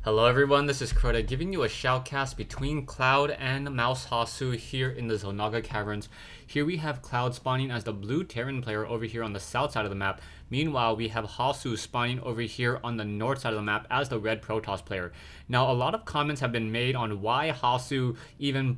Hello everyone, this is Crota giving you a shoutcast between Cloud and mouzHasu here in the Xel'Naga Caverns. Here we have Cloud spawning as the blue Terran player over here on the south side of the map. Meanwhile, we have Hasu spawning over here on the north side of the map as the red Protoss player. Now, a lot of comments have been made on why Hasu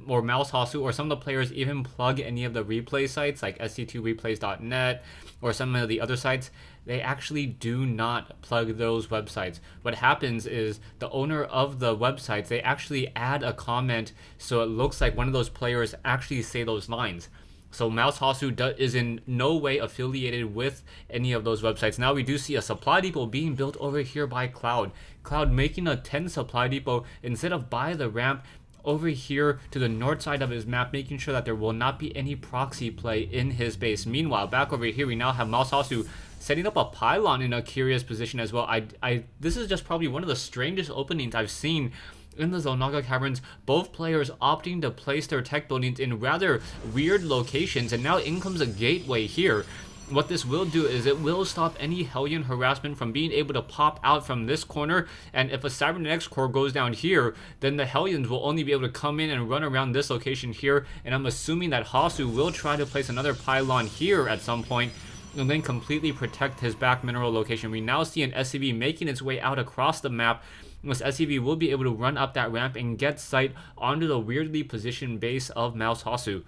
or mouzHasu or some of the players even plug any of the replay sites like SC2replays.net or some of the other sites. They actually do not plug those websites. What happens is the owner of the websites, they actually add a comment so it looks like one of those players actually say those lines. So mouzHasu is in no way affiliated with any of those websites. Now we do see a supply depot being built over here by Cloud. Cloud making a 10 supply depot instead of by the ramp over here to the north side of his map, making sure that there will not be any proxy play in his base. Meanwhile, back over here, we now have mouzHasu setting up a pylon in a curious position as well. This is just probably one of the strangest openings I've seen in the Xel'Naga Caverns. Both players opting to place their tech buildings in rather weird locations, and now in comes a gateway here. What this will do is it will stop any Hellion harassment from being able to pop out from this corner, and if a Cybernetics core goes down here, then the Hellions will only be able to come in and run around this location here, and I'm assuming that Hasu will try to place another pylon here at some point and then completely protect his back mineral location. We now see an SCV making its way out across the map. This SCV will be able to run up that ramp and get sight onto the weirdly positioned base of mouzHasu.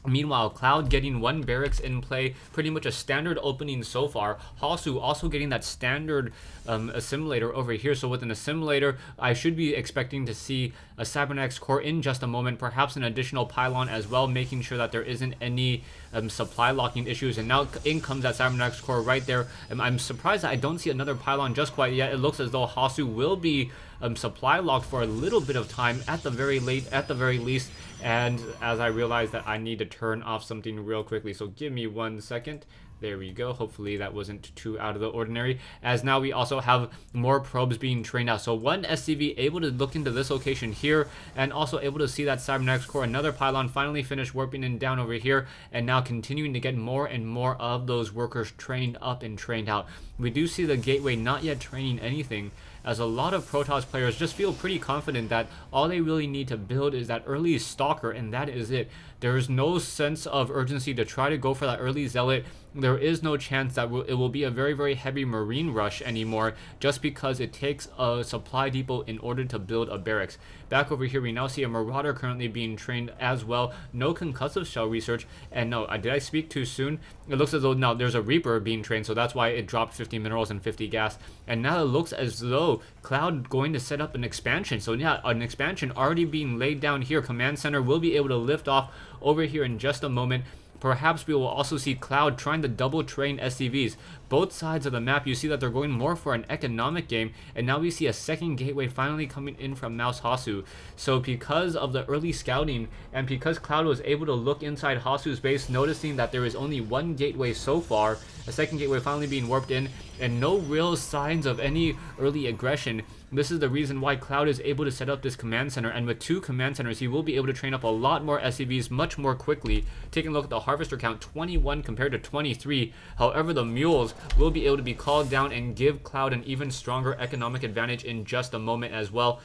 Meanwhile, Cloud getting one barracks in play, pretty much a standard opening so far. Hasu also getting that standard assimilator over here. So with an assimilator, I should be expecting to see a Cybernetics core in just a moment, perhaps an additional pylon as well, making sure that there isn't any supply locking issues. And now in comes that Cybernetics core right there. I'm surprised that I don't see another pylon just quite yet. It looks as though Hasu will be supply locked for a little bit of time at the very least. And as I realize that I need to turn off something real quickly, so give me 1 second. There we go. Hopefully that wasn't too out of the ordinary, as now we also have more probes being trained out. So one SCV able to look into this location here and also able to see that Cybernetics core. Another pylon finally finished warping in down over here, and now continuing to get more and more of those workers trained up and trained out. We do see the gateway not yet training anything, as a lot of Protoss players just feel pretty confident that all they really need to build is that early Stalker, and that is it. There is no sense of urgency to try to go for that early Zealot. There is no chance that it will be a very, very heavy Marine rush anymore, just because it takes a supply depot in order to build a barracks. Back over here, we now see a Marauder currently being trained as well. No concussive shell research, and no, did I speak too soon? It looks as though now there's a Reaper being trained, so that's why it dropped 50 minerals and 50 gas. And now it looks as though Cloud going to set up an expansion. So yeah, an expansion already being laid down here. Command Center will be able to lift off over here in just a moment. Perhaps we will also see Cloud trying to double train SCVs. Both sides of the map, you see that they're going more for an economic game, and now we see a second gateway finally coming in from mouzHasu. So because of the early scouting, and because Cloud was able to look inside Hasu's base, noticing that there is only one gateway so far, a second gateway finally being warped in, and no real signs of any early aggression. This is the reason why Cloud is able to set up this command center, and with 2 command centers, he will be able to train up a lot more SCVs much more quickly. Taking a look at the harvester count, 21 compared to 23. However, the mules will be able to be called down and give Cloud an even stronger economic advantage in just a moment as well,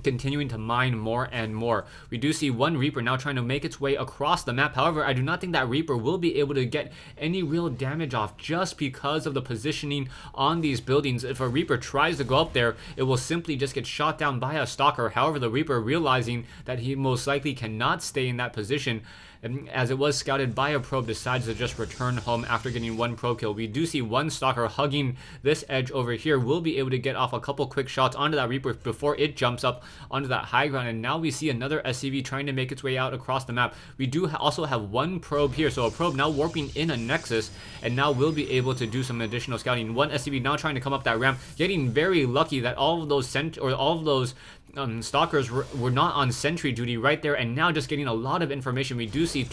continuing to mine more and more. We do see one Reaper now trying to make its way across the map. However, I do not think that Reaper will be able to get any real damage off, just because of the positioning on these buildings. If a Reaper tries to go up there, it will simply just get shot down by a Stalker. However, the Reaper, realizing that he most likely cannot stay in that position, as it was scouted by a probe, decides to just return home after getting one probe kill. We do see one Stalker hugging this edge over here. Will be able to get off a couple quick shots onto that Reaper before it jumps up onto that high ground. And now we see another SCV trying to make its way out across the map. We do also have one probe here, so a probe now warping in a Nexus, and now will be able to do some additional scouting. One SCV now trying to come up that ramp, getting very lucky that all of those Stalkers were not on sentry duty right there, and now just getting a lot of information. We do see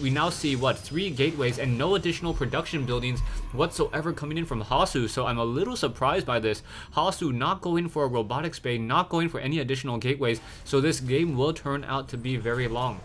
we now see 3 gateways and no additional production buildings whatsoever coming in from Hasu. So I'm a little surprised by this. Hasu not going for a robotics bay, not going for any additional gateways, so this game will turn out to be very long.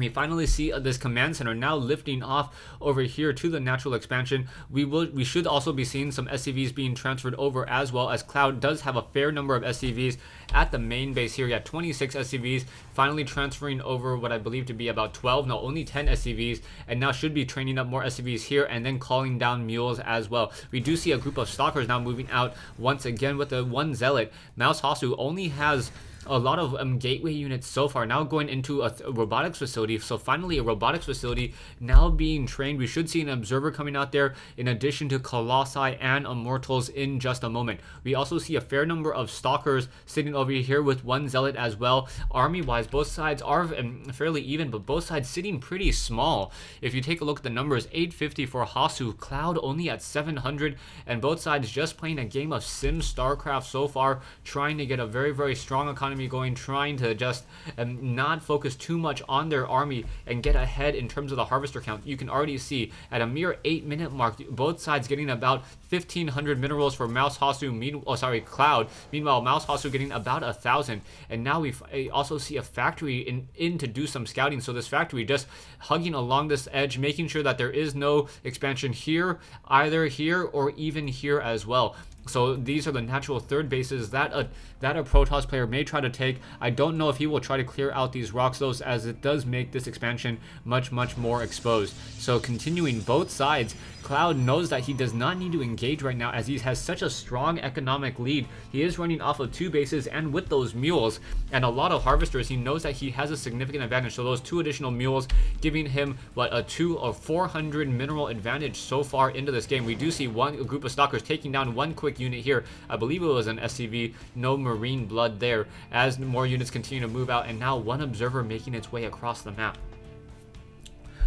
We finally see this command center now lifting off over here to the natural expansion. We should also be seeing some SCVs being transferred over, as well as Cloud does have a fair number of SCVs at the main base here. 26 SCVs finally transferring over what I believe to be about 12, no, only 10 SCVs, and now should be training up more SCVs here and then calling down mules as well. We do see a group of stalkers now moving out once again with the one zealot. mouzHasu only has a lot of gateway units so far, now going into a robotics facility. So finally a robotics facility now being trained. We should see an observer coming out there in addition to colossi and immortals in just a moment. We also see a fair number of stalkers sitting over here with one zealot as well. Army wise, both sides are fairly even, but both sides sitting pretty small. If you take a look at the numbers, 850 for Hasu, Cloud only at 700, and both sides just playing a game of sim StarCraft so far, trying to get a very strong economy going, trying to just not focus too much on their army and get ahead in terms of the harvester count. You can already see at a mere 8-minute mark, both sides getting about 1,500 minerals for mouzHasu, Cloud. Meanwhile, mouzHasu getting about 1,000. And now we also see a factory in to do some scouting. So this factory just hugging along this edge, making sure that there is no expansion here, either here or even here as well. So these are the natural third bases that a Protoss player may try to take. I don't know if he will try to clear out these rocks though, as it does make this expansion much more exposed. So continuing both sides, Cloud knows that he does not need to engage right now as he has such a strong economic lead. He is running off of 2 bases, and with those mules and a lot of harvesters, he knows that he has a significant advantage. So those 2 additional mules giving him a 2 or 400 mineral advantage so far into this game. We do see a group of stalkers taking down one quick unit here. I believe it was an SCV, no marine blood there, as more units continue to move out, and now one observer making its way across the map.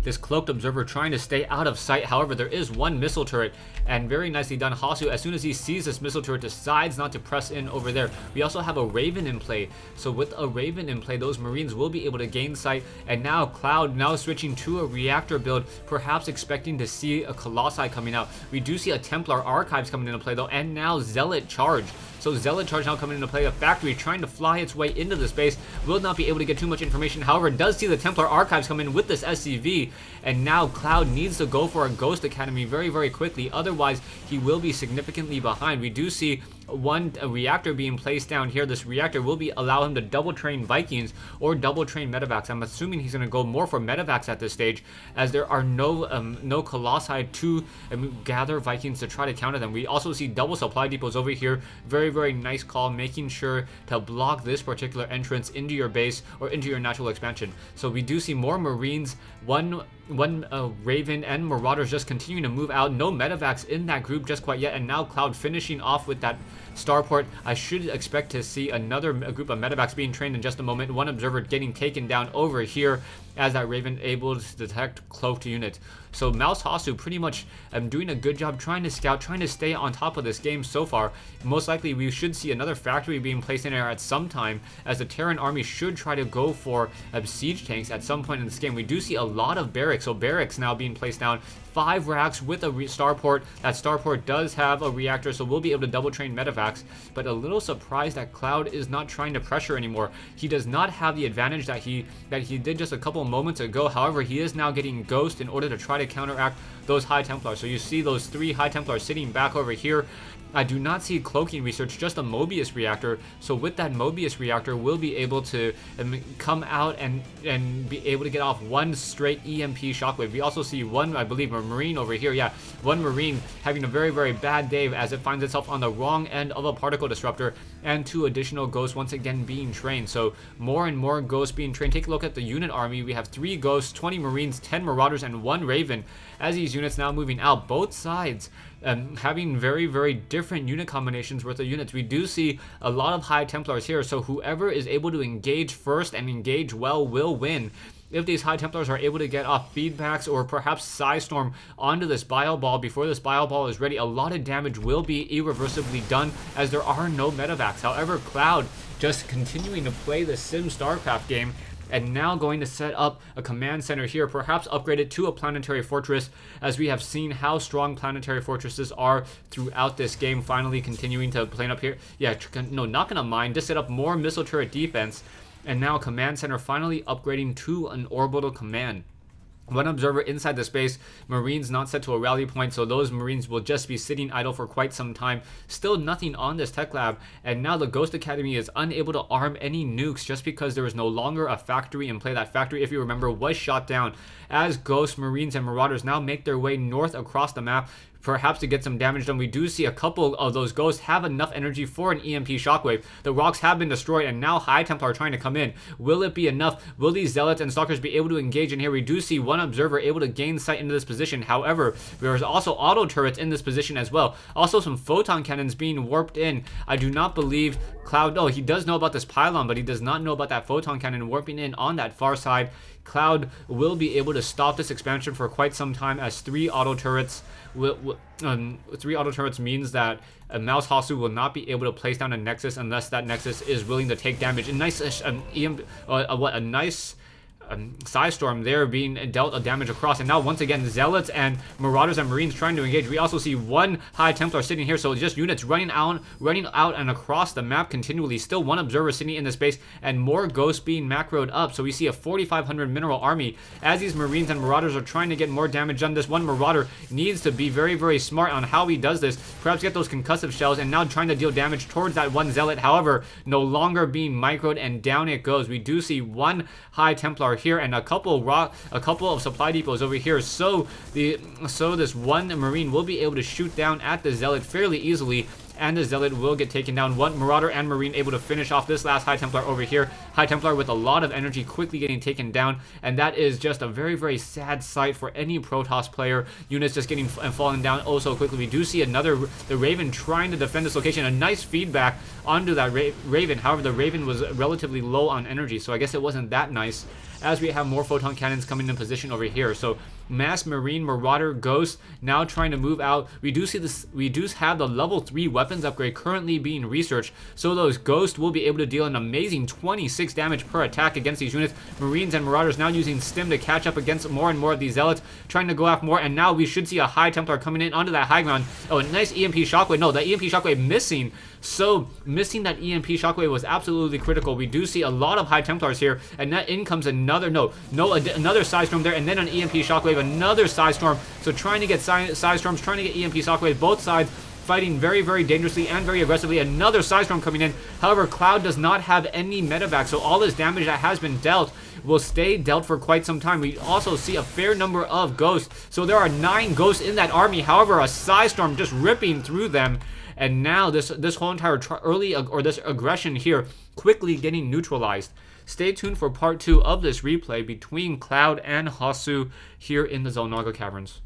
This cloaked observer trying to stay out of sight. However, there is one missile turret, and very nicely done. Hasu, as soon as he sees this missile turret, decides not to press in over there. We also have a Raven in play. So with a Raven in play, those Marines will be able to gain sight. And now Cloud now switching to a reactor build, perhaps expecting to see a Colossi coming out. We do see a Templar Archives coming into play though, and now Zealot Charge. So Zealot Charge now coming into play. A factory trying to fly its way into the space. Will not be able to get too much information. However, does see the Templar Archives come in with this SCV. And now Cloud needs to go for a Ghost Academy very quickly. Otherwise, he will be significantly behind. We do see a reactor being placed down here. This reactor will allow him to double train Vikings or double train medevacs. I'm assuming he's going to go more for medevacs at this stage, as there are no Colossi to gather Vikings to try to counter them. We also see double supply depots over here. Very nice call, making sure to block this particular entrance into your base or into your natural expansion. So we do see more Marines, one Raven and Marauders just continuing to move out. No medevacs in that group just quite yet, and now Cloud finishing off with that starport. I should expect to see another group of medevacs being trained in just a moment. One observer getting taken down over here as that Raven able to detect cloaked units. So mouzHasu pretty much doing a good job trying to scout, trying to stay on top of this game so far. Most likely we should see another factory being placed in there at some time, as the Terran army should try to go for siege tanks at some point in this game. We do see a lot of barracks, so barracks now being placed down. 5 racks with a starport. That starport does have a reactor, so we'll be able to double train medevacs, but a little surprised that Cloud is not trying to pressure anymore. He does not have the advantage that he did just a couple moments ago. However, he is now getting Ghost in order to try to counteract those High Templars. So you see those 3 High Templars sitting back over here. I do not see cloaking research, just a Mobius reactor. So with that Mobius reactor, we'll be able to come out and be able to get off one straight EMP shockwave. We also see one, I believe, a Marine over here. Yeah, one Marine having a very bad day as it finds itself on the wrong end of a particle disruptor, and 2 additional Ghosts once again being trained. So more and more Ghosts being trained. Take a look at the unit army. We have 3 Ghosts, 20 Marines, 10 Marauders, and 1 Raven. As these units now moving out, both sides having very different unit combinations worth of units. We do see a lot of High Templars here, so whoever is able to engage first and engage well will win. If these High Templars are able to get off feedbacks or perhaps Psystorm onto this Bile Ball before this Bile Ball is ready, a lot of damage will be irreversibly done, as there are no medevacs. However, Cloud just continuing to play the Sim StarCraft game, and now going to set up a command center here, perhaps upgrade it to a planetary fortress, as we have seen how strong planetary fortresses are throughout this game. Finally continuing to plane up here. Yeah, no, not gonna mind. Just set up more missile turret defense, And now Command Center finally upgrading to an orbital command. One observer inside the space, Marines not set to a rally point, so those Marines will just be sitting idle for quite some time. Still nothing on this tech lab, and now the Ghost Academy is unable to arm any nukes just because there is no longer a factory in play. That factory, if you remember, was shot down as Ghost, Marines, and Marauders now make their way north across the map, perhaps to get some damage done. We do see a couple of those ghosts have enough energy for an EMP shockwave. The rocks have been destroyed, and now High Templar are trying to come in. Will it be enough? Will these Zealots and Stalkers be able to engage in here? We do see one observer able to gain sight into this position. However, there is also auto turrets in this position as well. Also some photon cannons being warped in. I do not believe Cloud... Oh, he does know about this pylon, but he does not know about that photon cannon warping in on that far side. Cloud will be able to stop this expansion for quite some time, as 3 auto turrets 3 auto turrets means that a mouzHasu will not be able to place down a Nexus unless that Nexus is willing to take damage. A nice nice Psystorm there being dealt a damage across, and now once again Zealots and Marauders and Marines trying to engage. We also see one High Templar sitting here, so just units running out and across the map continually. Still one observer sitting in the space, and more ghosts being macroed up. So we see a 4,500 mineral army as these Marines and Marauders are trying to get more damage done. This one Marauder needs to be very, very smart on how he does this. Perhaps get those concussive shells, and now trying to deal damage towards that one Zealot. However, no longer being microed, and down it goes. We do see one High Templar here and a couple of supply depots over here. So this one Marine will be able to shoot down at the Zealot fairly easily, and the Zealot will get taken down. One Marauder and Marine able to finish off this last High Templar over here. High Templar with a lot of energy quickly getting taken down, and that is just a very, very sad sight for any Protoss player. Units just getting and falling down oh so quickly. We do see the Raven trying to defend this location. A nice feedback onto that Raven. However, the Raven was relatively low on energy, so I guess it wasn't that nice, as we have more photon cannons coming in position over here. So mass Marine, Marauder, Ghost now trying to move out. We do have the level 3 weapons upgrade currently being researched, so those Ghosts will be able to deal an amazing 26 damage per attack against these units. Marines and Marauders now using Stim to catch up against more and more of these Zealots, trying to go after more, and now we should see a High Templar coming in onto that high ground. Oh, a nice EMP shockwave. No, that EMP shockwave missing. So missing that EMP shockwave was absolutely critical. We do see a lot of High Templars here, and that in comes another another Psystorm there, and then an EMP shockwave, another Psystorm. So trying to get Psystorms, trying to get EMP shockwaves, both sides fighting very, very dangerously and very aggressively. Another Psystorm coming in. However, Cloud does not have any medevac, so all this damage that has been dealt will stay dealt for quite some time. We also see a fair number of Ghosts, so there are 9 Ghosts in that army. However, a Psystorm just ripping through them, and now this whole entire this aggression here quickly getting neutralized. Stay tuned for part 2 of this replay between Cloud and Hasu here in the Xel'Naga Caverns.